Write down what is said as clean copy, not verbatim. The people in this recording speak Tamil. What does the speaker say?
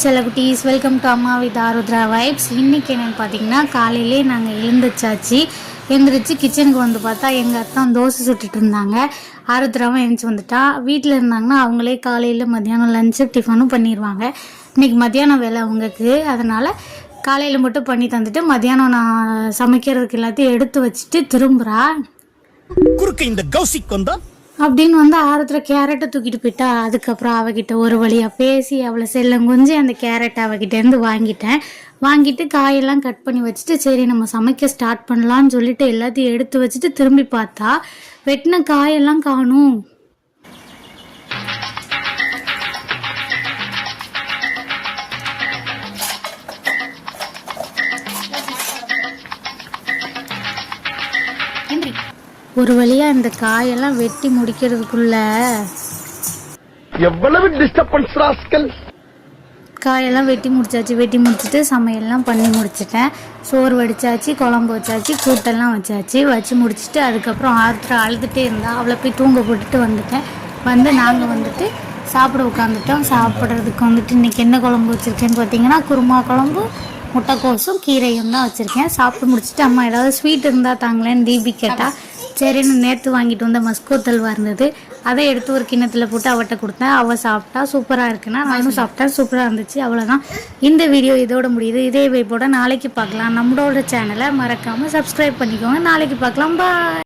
செல்லக்குட்டீஸ் வெல்கம் டு அம்மா வித் ஆருத்ரா வைப்ஸ். இன்றைக்கி என்னென்னு பார்த்தீங்கன்னா, காலையிலே நாங்கள் எழுந்திரிச்சு கிச்சனுக்கு வந்து பார்த்தா எங்கள் அத்தான் தோசை சுட்டுட்டு இருந்தாங்க. ஆருத்ராவும் எழுந்துச்சி வந்துட்டா. வீட்டில் இருந்தாங்கன்னா அவங்களே காலையில் மத்தியானம் லஞ்சு டிஃபனும் பண்ணிடுவாங்க. இன்றைக்கி மத்தியானம் வேலை அவங்களுக்கு, அதனால் காலையில் மட்டும் பண்ணி தந்துட்டு மத்தியானம் நான் சமைக்கிறதுக்கு எல்லாத்தையும் எடுத்து வச்சுட்டு திரும்புகிறா. இந்த கௌசிக் வந்தா அப்படின்னு வந்து ஆரத்துல கேரட்டை தூக்கிட்டு போயிட்டா. அதுக்கப்புறம் அவகிட்ட ஒரு வழியாக பேசி அவளை செல்லம் கொஞ்சம் அந்த கேரட்டை அவகிட்டேருந்து வாங்கிட்டு காயெல்லாம் கட் பண்ணி வச்சுட்டு சரி நம்ம சமைக்க ஸ்டார்ட் பண்ணலான்னு சொல்லிட்டு எல்லாத்தையும் எடுத்து வச்சுட்டு திரும்பி பார்த்தா வெட்டின காயெல்லாம் காணும். ஒரு வழியா இந்த காயெல்லாம் வெட்டி முடிக்கிறதுக்குள்ள எவ்வளவு டிஸ்டர்பன்ஸ் ராஸ்கல். காயெல்லாம் வெட்டி முடிச்சுட்டு சமையல்லாம் பண்ணி முடிச்சிட்டேன். சோறு வடிச்சாச்சு, குழம்பு வச்சாச்சு, கூட்டெல்லாம் வச்சு முடிச்சுட்டு அதுக்கப்புறம் ஆருத்ரா அழுதுகிட்டே இருந்தா. அவளை போய் தூங்க போட்டுட்டு வந்துட்டேன். நாங்கள் வந்துட்டு சாப்பிட உட்காந்துட்டோம். சாப்பிட்றதுக்கு வந்துட்டு இன்றைக்கி என்ன குழம்பு வச்சுருக்கேன்னு பார்த்தீங்கன்னா, குருமா குழம்பு, முட்டைக்கோசும் கீரையும் தான் வச்சுருக்கேன். சாப்பிட்டு முடிச்சுட்டு அம்மா ஏதாவது ஸ்வீட் இருந்தால் தாங்களேன்னு தீபி கேட்டால் சரின்னு நேற்று வாங்கிட்டு வந்த மஸ்கோத் அல்வா இருந்தது, அதை எடுத்து ஒரு கிண்ணத்தில் போட்டு அவட்ட கொடுத்தேன். அவள் சாப்பிட்டா சூப்பராக இருக்குன்னா நானும் சாப்பிட்டேன், சூப்பராக இருந்துச்சு. அவ்வளோதான், இந்த வீடியோ இதோட முடியுது. இதே வைப்போட நாளைக்கு பார்க்கலாம். நம்மளோட சேனலை மறக்காமல் சப்ஸ்கிரைப் பண்ணிக்கோங்க. நாளைக்கு பார்க்கலாம். பாய்.